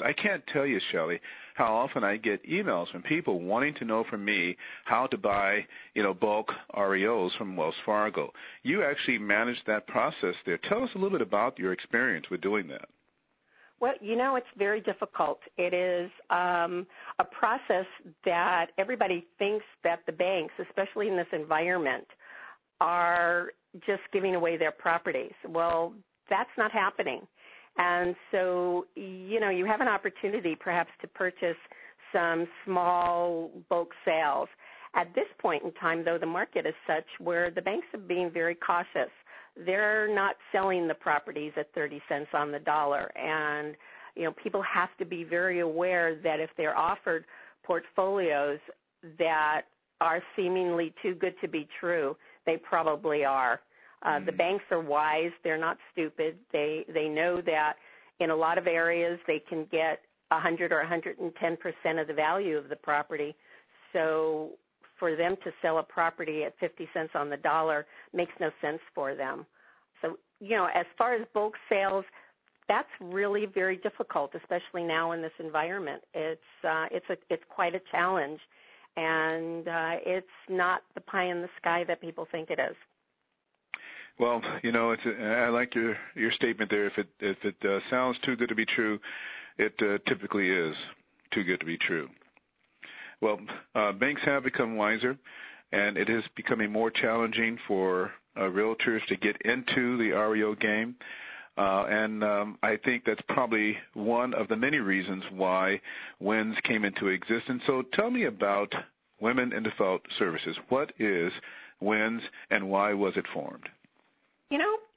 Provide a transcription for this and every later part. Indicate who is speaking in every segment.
Speaker 1: I can't tell you, Shelley, how often I get emails from people wanting to know from me how to buy, bulk REOs from Wells Fargo. You actually manage that process there. Tell us a little bit about your experience with doing that.
Speaker 2: Well, it's very difficult. It is a process that everybody thinks that the banks, especially in this environment, are just giving away their properties. Well, that's not happening. And so, you have an opportunity perhaps to purchase some small bulk sales. At this point in time, though, the market is such where the banks are being very cautious. They're not selling the properties at 30 cents on the dollar. And, people have to be very aware that if they're offered portfolios that are seemingly too good to be true, they probably are. The banks are wise. They're not stupid. They know that in a lot of areas they can get 100 or 110% of the value of the property. So for them to sell a property at 50 cents on the dollar makes no sense for them. So, as far as bulk sales, that's really very difficult, especially now in this environment. It's quite a challenge, and it's not the pie in the sky that people think it is.
Speaker 1: Well, I like your statement there. If it sounds too good to be true, it typically is too good to be true. Well, banks have become wiser, and it is becoming more challenging for realtors to get into the REO game. And I think that's probably one of the many reasons why WINS came into existence. So tell me about Women in Default Services. What is WINS, and why was it formed?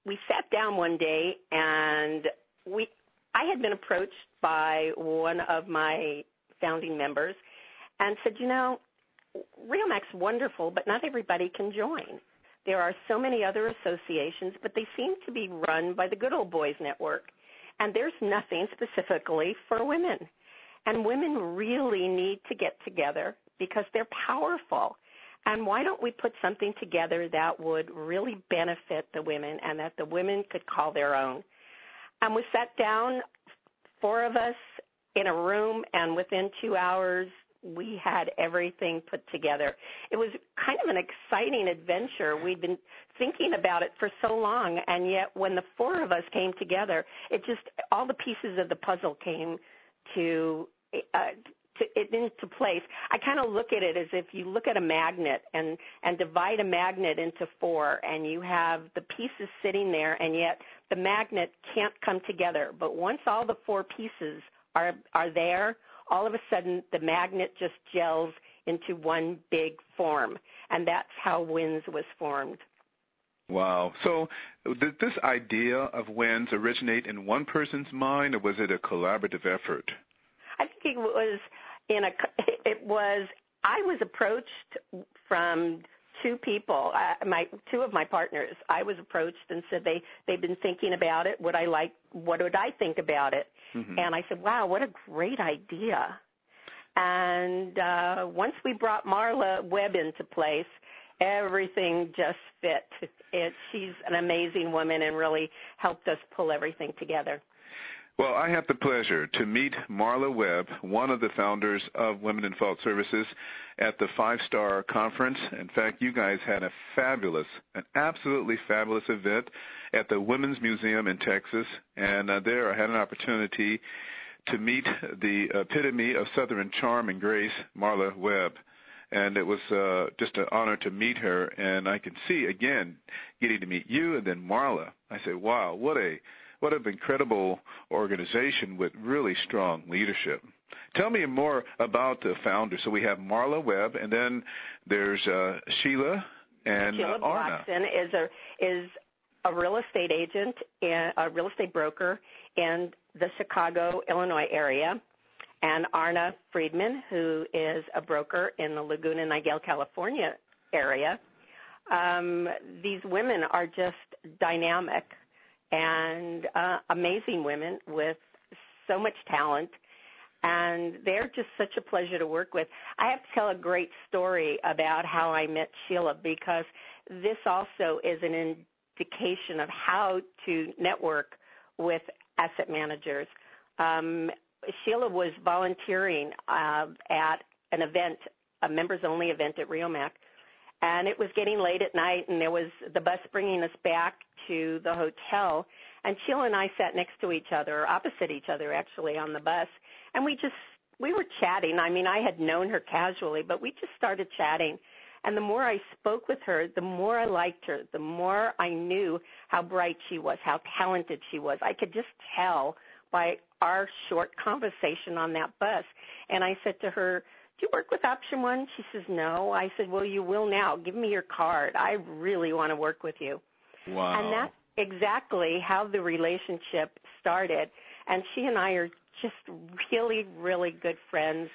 Speaker 2: We sat down one day, and I had been approached by one of my founding members and said, REOMAC's wonderful, but not everybody can join. There are so many other associations, but they seem to be run by the Good Old Boys Network, and there's nothing specifically for women. And women really need to get together because they're powerful. And why don't we put something together that would really benefit the women and that the women could call their own? And we sat down, 4 of us in a room, and within 2 hours, we had everything put together. It was kind of an exciting adventure. We'd been thinking about it for so long, and yet when the 4 of us came together, all the pieces of the puzzle came into place. I kind of look at it as if you look at a magnet and divide a magnet into 4, and you have the pieces sitting there, and yet the magnet can't come together. But once all the 4 pieces are there, all of a sudden the magnet just gels into one big form, and that's how WINS was formed.
Speaker 1: Wow. So did this idea of WINS originate in one person's mind, or was it a collaborative effort?
Speaker 2: I think I was approached from 2 people, 2 of my partners. I was approached and said they've been thinking about it. What would I think about it? Mm-hmm. And I said, wow, what a great idea. And once we brought Marla Webb into place, everything just fit. She's an amazing woman and really helped us pull everything together.
Speaker 1: Well, I had the pleasure to meet Marla Webb, one of the founders of Women in Default Services, at the 5-Star Conference. In fact, you guys had an absolutely fabulous event at the Women's Museum in Texas, and there I had an opportunity to meet the epitome of Southern charm and grace, Marla Webb. And it was just an honor to meet her, and I can see, again, getting to meet you and then Marla. I said, wow, what an incredible organization with really strong leadership. Tell me more about the founders. So we have Marla Webb, and then there's Sheila and
Speaker 2: Sheila
Speaker 1: Arna.
Speaker 2: Blackson is a real estate agent, a real estate broker in the Chicago, Illinois area, and Arna Friedman, who is a broker in the Laguna Niguel, California area. These women are just dynamic and amazing women with so much talent, and they're just such a pleasure to work with. I have to tell a great story about how I met Sheila, because this also is an indication of how to network with asset managers. Sheila was volunteering at an event, a members-only event at RioMac, and it was getting late at night, and there was the bus bringing us back to the hotel, and Sheila and I sat next to each other, or opposite each other actually, on the bus, and we were chatting. I mean, I had known her casually, but we just started chatting. And the more I spoke with her, the more I liked her, the more I knew how bright she was, how talented she was. I could just tell by our short conversation on that bus. And I said to her, "Do you work with Option One?" She says, "No." I said, "Well, you will now. Give me your card. I really want to work with you."
Speaker 1: Wow.
Speaker 2: And that's exactly how the relationship started. And she and I are just really, really good friends.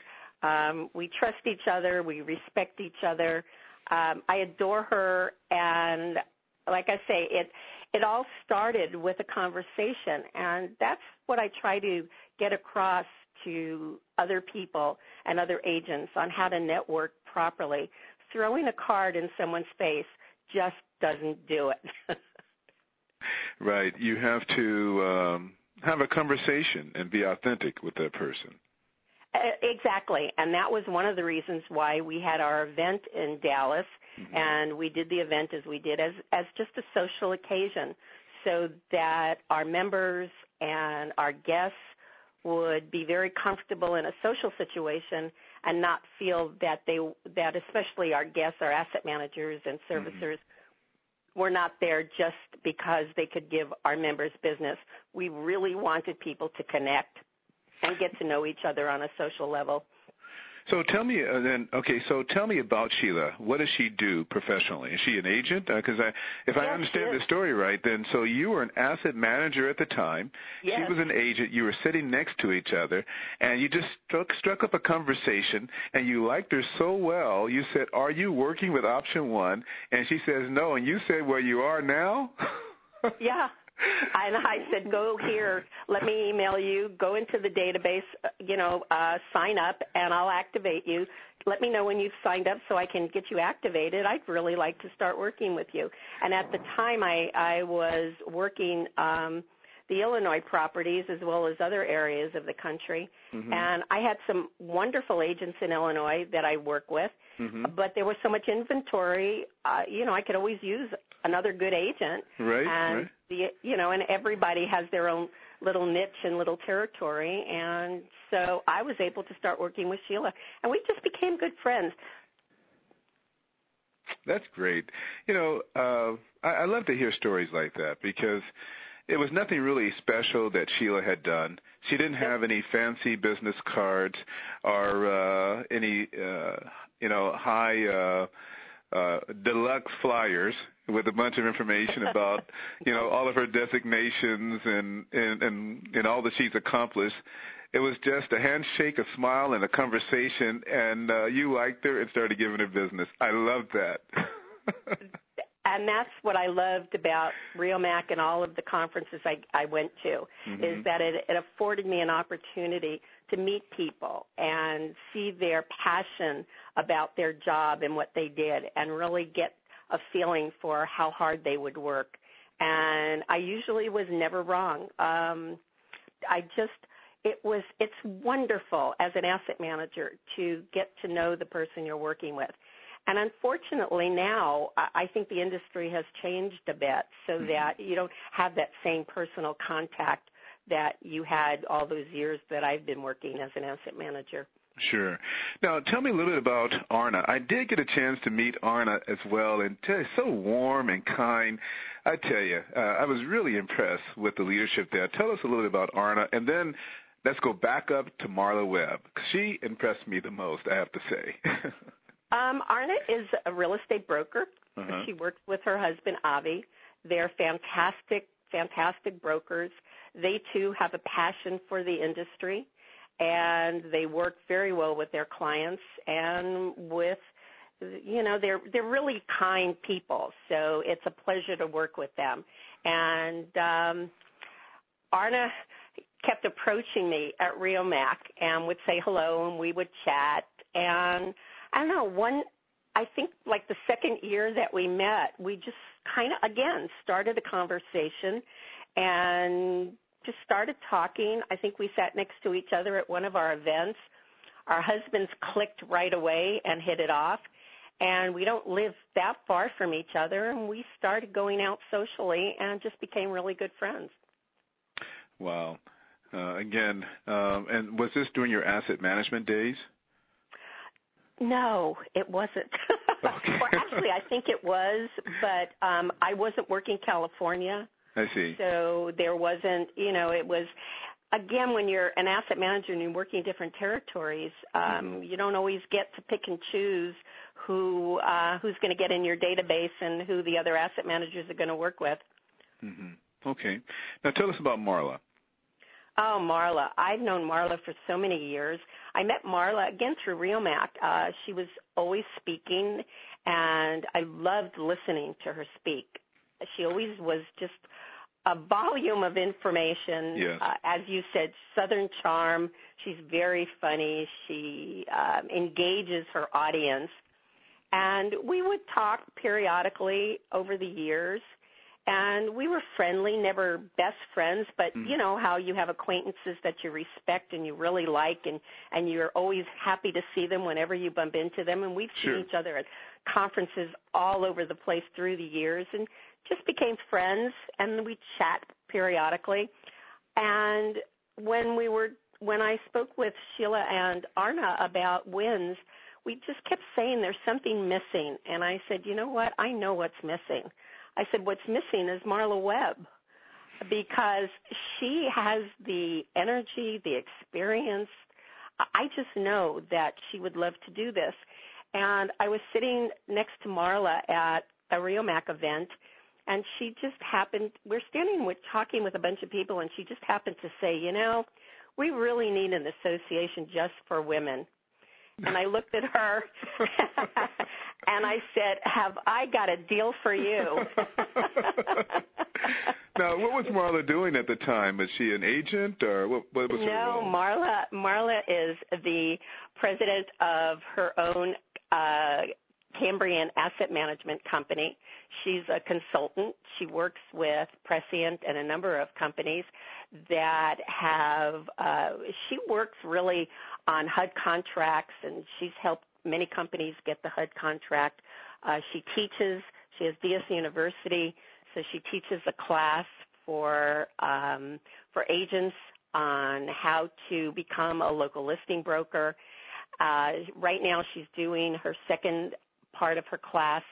Speaker 2: We trust each other. We respect each other. I adore her, and like I say, it all started with a conversation, and that's what I try to get across to other people and other agents on how to network properly. Throwing a card in someone's face just doesn't do it.
Speaker 1: Right. You have to have a conversation and be authentic with that person.
Speaker 2: Exactly, and that was one of the reasons why we had our event in Dallas, and we did the event as we did as just a social occasion, so that our members and our guests would be very comfortable in a social situation and not feel that that especially our guests, our asset managers and servicers, were not there just because they could give our members business. We really wanted people to connect and get to know each other on a social level.
Speaker 1: So tell me tell me about Sheila. What does she do professionally? Is she an agent? Because if I understand the story right, then so you were an asset manager at the time.
Speaker 2: Yes.
Speaker 1: She was an agent. You were sitting next to each other, and you just struck up a conversation, and you liked her so well. You said, "Are you working with Option One?" And she says, "No." And you said, "Well, you are now?"
Speaker 2: Yeah. And I said, "Go here, let me email you, go into the database, sign up, and I'll activate you. Let me know when you've signed up so I can get you activated. I'd really like to start working with you." And at the time, I was working the Illinois properties as well as other areas of the country. And I had some wonderful agents in Illinois that I work with, but there was so much inventory, I could always use another good agent.
Speaker 1: Right,
Speaker 2: and
Speaker 1: right.
Speaker 2: And everybody has their own little niche and little territory, and so I was able to start working with Sheila, and we just became good friends.
Speaker 1: That's great. I love to hear stories like that because it was nothing really special that Sheila had done. She didn't have any fancy business cards or any, high deluxe flyers with a bunch of information about, all of her designations and all that she's accomplished. It was just a handshake, a smile, and a conversation, and you liked her and started giving her business. I love that.
Speaker 2: And that's what I loved about RioMac and all of the conferences I went to, is that it afforded me an opportunity to meet people and see their passion about their job and what they did and really get a feeling for how hard they would work. And I usually was never wrong. It's wonderful as an asset manager to get to know the person you're working with. And unfortunately now, I think the industry has changed a bit so that you don't have that same personal contact that you had all those years that I've been working as an asset manager.
Speaker 1: Sure. Now, tell me a little bit about Arna. I did get a chance to meet Arna as well, and so warm and kind. I tell you, I was really impressed with the leadership there. Tell us a little bit about Arna, and then let's go back up to Marla Webb. She impressed me the most, I have to say.
Speaker 2: Arna is a real estate broker. She works with her husband, Avi. They're fantastic brokers. They, too, have a passion for the industry, and they work very well with their clients and with, they're really kind people, so it's a pleasure to work with them. And Arna kept approaching me at RioMac and would say hello, and we would chat. And I don't know, I think like the second year that we met, we just kind of, again, started a conversation and just started talking. I think we sat next to each other at one of our events. Our husbands clicked right away and hit it off. And we don't live that far from each other, and we started going out socially and just became really good friends.
Speaker 1: Wow. And was this during your asset management days?
Speaker 2: No, it wasn't.
Speaker 1: Okay.
Speaker 2: Well, actually, I think it was, but I wasn't working California.
Speaker 1: I see.
Speaker 2: So there wasn't, it was, again, when you're an asset manager and you're working different territories, you don't always get to pick and choose who's going to get in your database and who the other asset managers are going to work with.
Speaker 1: Mm-hmm. Okay. Now tell us about Marla.
Speaker 2: Oh, Marla. I've known Marla for so many years. I met Marla, again, through REOMAC. She was always speaking, and I loved listening to her speak. She always was just a volume of information.
Speaker 1: Yes.
Speaker 2: As you said, Southern charm. She's very funny. She engages her audience. And we would talk periodically over the years. And we were friendly, never best friends, but you know how you have acquaintances that you respect and you really like, and you're always happy to see them whenever you bump into them. And we've seen each other at conferences all over the place through the years and just became friends, and we chat periodically. And when I spoke with Sheila and Arna about WINS, we just kept saying there's something missing. And I said, you know what? I know what's missing. I said, what's missing is Marla Webb, because she has the energy, the experience. I just know that she would love to do this. And I was sitting next to Marla at a REOMAC event, and she just happened, we're talking with a bunch of people, and she just happened to say, we really need an association just for women. And I looked at her, and I said, have I got a deal for you?
Speaker 1: Now, what was Marla doing at the time? Was she an agent, or what was her role?
Speaker 2: No, Marla is the president of her own Cambrian Asset Management Company. She's a consultant. She works with Prescient and a number of companies that have, she works really on HUD contracts, and she's helped many companies get the HUD contract. She teaches. She has DS University, so she teaches a class for agents on how to become a local listing broker. Right now she's doing her second part of her class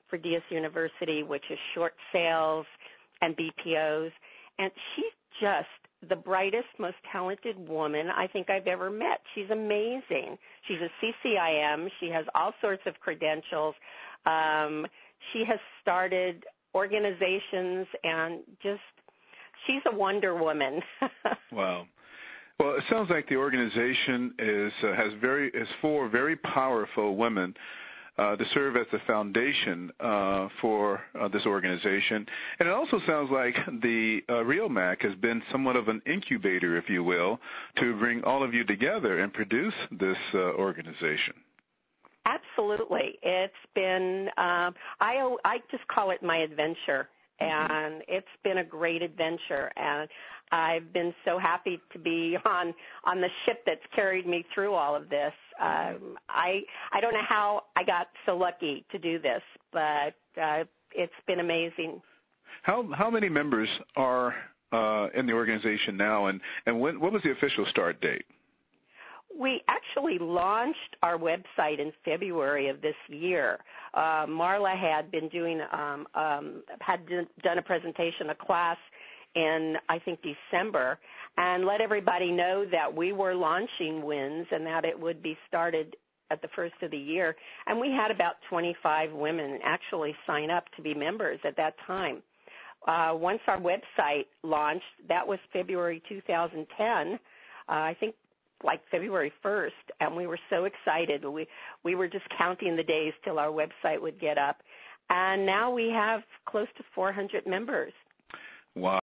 Speaker 2: for DS University, which is short sales and BPOs. And she's just the brightest, most talented woman I think I've ever met. She's amazing. She's a CCIM. She has all sorts of credentials. She has started organizations, and she's a Wonder Woman.
Speaker 1: Wow. Well, it sounds like the organization is for very powerful women to serve as the foundation for this organization. And it also sounds like the REOMAC has been somewhat of an incubator, if you will, to bring all of you together and produce this organization.
Speaker 2: Absolutely. It's been, I just call it my adventure. And it's been a great adventure, and I've been so happy to be on the ship that's carried me through all of this. I don't know how I got so lucky to do this, but it's been amazing.
Speaker 1: How many members are in the organization now, and what was the official start date?
Speaker 2: We actually launched our website in February of this year. Marla had been doing, done a presentation, a class in, I think, December, and let everybody know that we were launching WINS and that it would be started at the first of the year. And we had about 25 women actually sign up to be members at that time. Once our website launched, that was February 2010, I think, like February 1st, and we were so excited. We were just counting the days till our website would get up. And now we have close to 400 members.
Speaker 1: Wow.